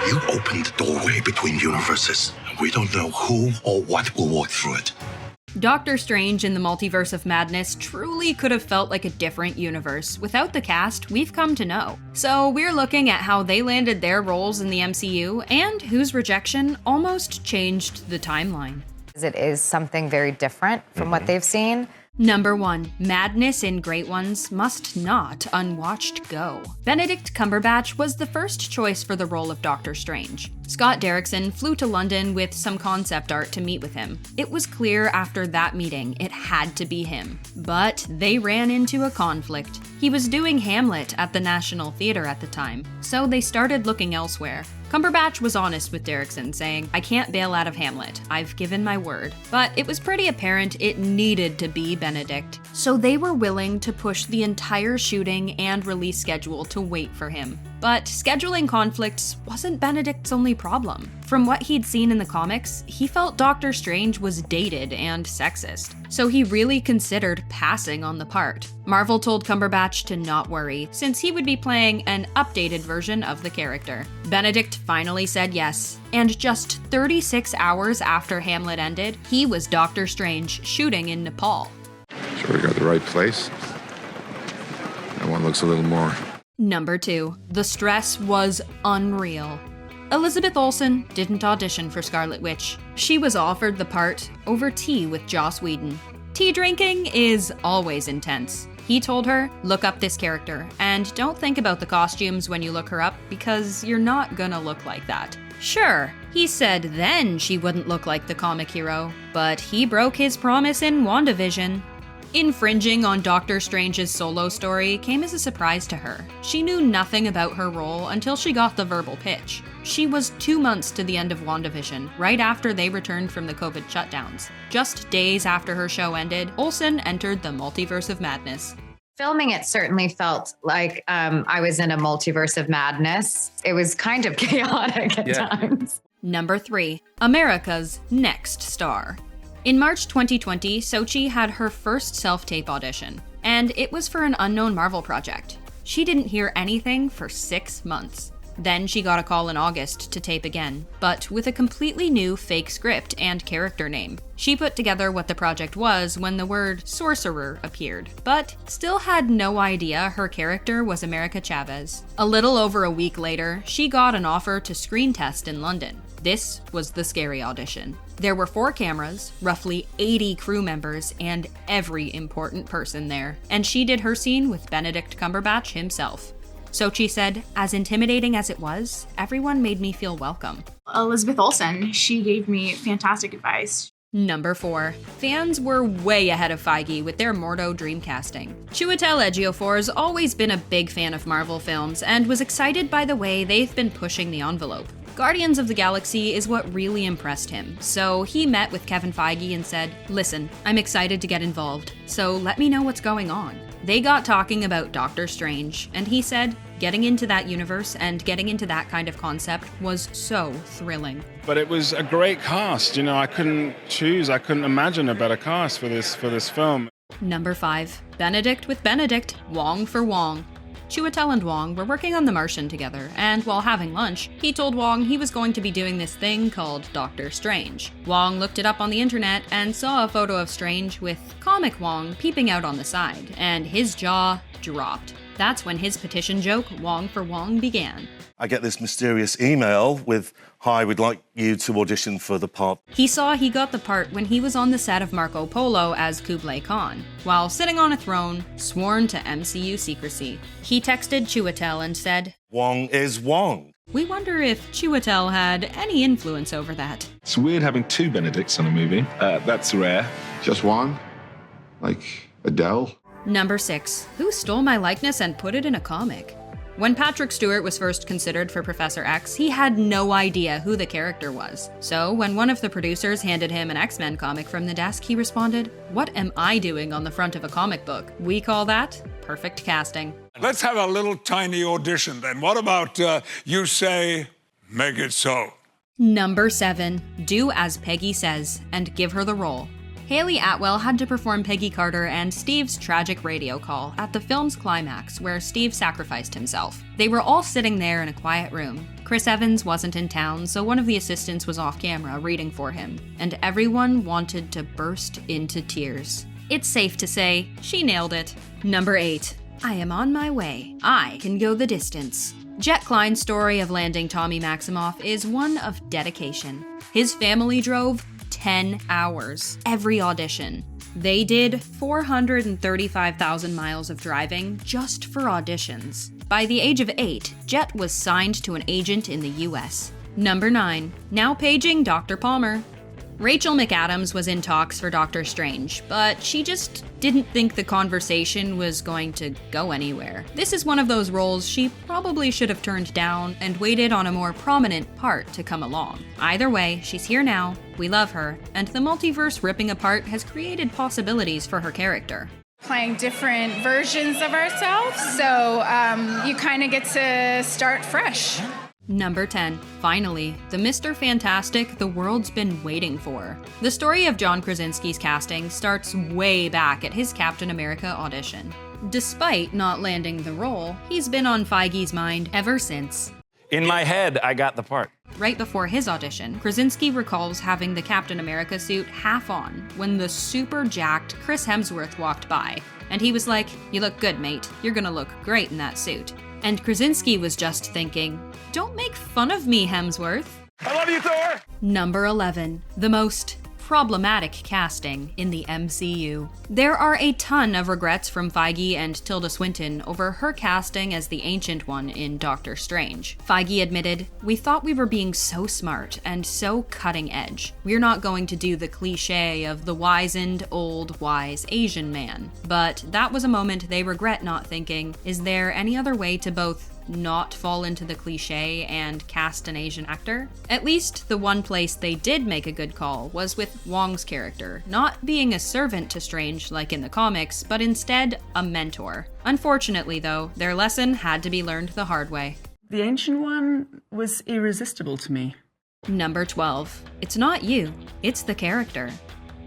You opened the doorway between universes, and we don't know who or what will walk through it. Doctor Strange in the Multiverse of Madness truly could have felt like a different universe without the cast we've come to know. So we're looking at how they landed their roles in the MCU and whose rejection almost changed the timeline. It is something very different from what they've seen. Number 1. Madness in Great Ones must not unwatched go. Benedict Cumberbatch was the first choice for the role of Doctor Strange. Scott Derrickson flew to London with some concept art to meet with him. It was clear after that meeting it had to be him. But they ran into a conflict. He was doing Hamlet at the National Theatre at the time, so they started looking elsewhere. Cumberbatch was honest with Derrickson, saying, "I can't bail out of Hamlet. I've given my word." But it was pretty apparent it needed to be Benedict. So they were willing to push the entire shooting and release schedule to wait for him. But scheduling conflicts wasn't Benedict's only problem. From what he'd seen in the comics, he felt Doctor Strange was dated and sexist. So he really considered passing on the part. Marvel told Cumberbatch to not worry, since he would be playing an updated version of the character. Benedict finally said yes, and just 36 hours after Hamlet ended, he was Doctor Strange shooting in Nepal. Sure we got the right place? That one looks a little more. Number 2. The stress was unreal. Elizabeth Olsen didn't audition for Scarlet Witch. She was offered the part over tea with Joss Whedon. Tea drinking is always intense. He told her, look up this character, and don't think about the costumes when you look her up, because you're not gonna look like that. Sure, he said then she wouldn't look like the comic hero, but he broke his promise in WandaVision. Infringing on Doctor Strange's solo story came as a surprise to her. She knew nothing about her role until she got the verbal pitch. She was 2 months to the end of WandaVision, right after they returned from the COVID shutdowns. Just days after her show ended, Olsen entered the Multiverse of Madness. Filming it certainly felt like I was in a multiverse of madness. It was kind of chaotic at times. Number 3. America's next star. In March 2020, Xochitl had her first self-tape audition, and it was for an unknown Marvel project. She didn't hear anything for 6 months. Then she got a call in August to tape again, but with a completely new fake script and character name. She put together what the project was when the word sorcerer appeared, but still had no idea her character was America Chavez. A little over a week later, she got an offer to screen test in London. This was the scary audition. There were 4 cameras, roughly 80 crew members, and every important person there. And she did her scene with Benedict Cumberbatch himself. Xochitl said, as intimidating as it was, everyone made me feel welcome. Elizabeth Olsen, she gave me fantastic advice. Number 4. Fans were way ahead of Feige with their Mordo dreamcasting. Chiwetel Ejiofor's always been a big fan of Marvel films and was excited by the way they've been pushing the envelope. Guardians of the Galaxy is what really impressed him, so he met with Kevin Feige and said, listen, I'm excited to get involved, so let me know what's going on. They got talking about Doctor Strange, and he said, getting into that universe and getting into that kind of concept was so thrilling. But it was a great cast, I couldn't imagine a better cast for this film. Number 5. Benedict with Benedict, Wong for Wong. Chiwetel and Wong were working on The Martian together, and while having lunch, he told Wong he was going to be doing this thing called Doctor Strange. Wong looked it up on the internet and saw a photo of Strange with comic Wong peeping out on the side, and his jaw dropped. That's when his petition joke, Wong for Wong, began. I get this mysterious email with, "Hi, we'd like you to audition for the part." He saw he got the part when he was on the set of Marco Polo as Kublai Khan, while sitting on a throne, sworn to MCU secrecy. He texted Chiwetel and said, Wong is Wong. We wonder if Chiwetel had any influence over that. It's weird having 2 Benedicts on a movie. That's rare. Just one? Like Adele? Number 6. Who stole my likeness and put it in a comic? When Patrick Stewart was first considered for Professor X, he had no idea who the character was. So when one of the producers handed him an X-Men comic from the desk, he responded, "What am I doing on the front of a comic book?" We call that perfect casting. Let's have a little tiny audition then. What about you say, make it so? Number 7. Do as Peggy says and give her the role. Hayley Atwell had to perform Peggy Carter and Steve's tragic radio call at the film's climax, where Steve sacrificed himself. They were all sitting there in a quiet room. Chris Evans wasn't in town, so one of the assistants was off camera reading for him, and everyone wanted to burst into tears. It's safe to say, she nailed it. Number 8. I am on my way. I can go the distance. Jett Klyne's story of landing Tommy Maximoff is one of dedication. His family drove 10 hours every audition. They did 435,000 miles of driving just for auditions. By the age of 8, Jett was signed to an agent in the US. Number 9. Now paging Dr. Palmer. Rachel McAdams was in talks for Doctor Strange, but she just didn't think the conversation was going to go anywhere. This is one of those roles she probably should have turned down and waited on a more prominent part to come along. Either way, she's here now, we love her, and the multiverse ripping apart has created possibilities for her character. Playing different versions of ourselves, so you kind of get to start fresh. Number 10. Finally, the Mr. Fantastic the world's been waiting for. The story of John Krasinski's casting starts way back at his Captain America audition. Despite not landing the role, he's been on Feige's mind ever since. In my head, I got the part. Right before his audition, Krasinski recalls having the Captain America suit half on when the super jacked Chris Hemsworth walked by, and he was like, "You look good, mate. You're gonna look great in that suit." And Krasinski was just thinking, "Don't make fun of me, Hemsworth." I love you, Thor! Number 11. The most problematic casting in the MCU. There are a ton of regrets from Feige and Tilda Swinton over her casting as the Ancient One in Doctor Strange. Feige admitted, "We thought we were being so smart and so cutting edge. We're not going to do the cliche of the wizened, old, wise Asian man." But that was a moment they regret not thinking, is there any other way to both not fall into the cliche and cast an Asian actor? At least the one place they did make a good call was with Wong's character, not being a servant to Strange like in the comics, but instead a mentor. Unfortunately though, their lesson had to be learned the hard way. The Ancient One was irresistible to me. Number 12. It's not you, it's the character.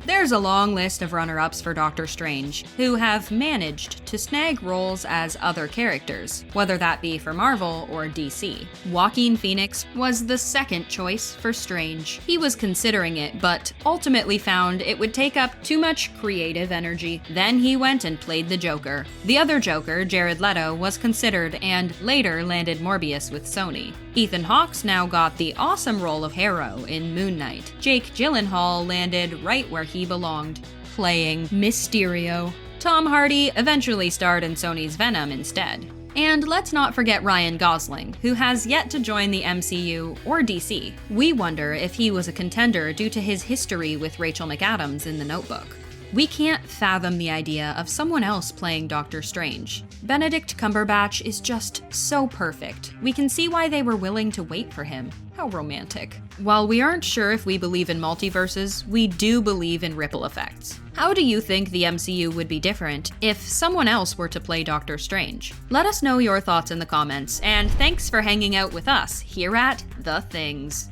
There's a long list of runner-ups for Doctor Strange, who have managed to snag roles as other characters, whether that be for Marvel or DC. Joaquin Phoenix was the second choice for Strange. He was considering it, but ultimately found it would take up too much creative energy. Then he went and played the Joker. The other Joker, Jared Leto, was considered and later landed Morbius with Sony. Ethan Hawke's now got the awesome role of Harrow in Moon Knight. Jake Gyllenhaal landed right where he belonged, playing Mysterio. Tom Hardy eventually starred in Sony's Venom instead. And let's not forget Ryan Gosling, who has yet to join the MCU or DC. We wonder if he was a contender due to his history with Rachel McAdams in The Notebook. We can't fathom the idea of someone else playing Doctor Strange. Benedict Cumberbatch is just so perfect. We can see why they were willing to wait for him. How romantic. While we aren't sure if we believe in multiverses, we do believe in ripple effects. How do you think the MCU would be different if someone else were to play Doctor Strange? Let us know your thoughts in the comments, and thanks for hanging out with us here at The Things.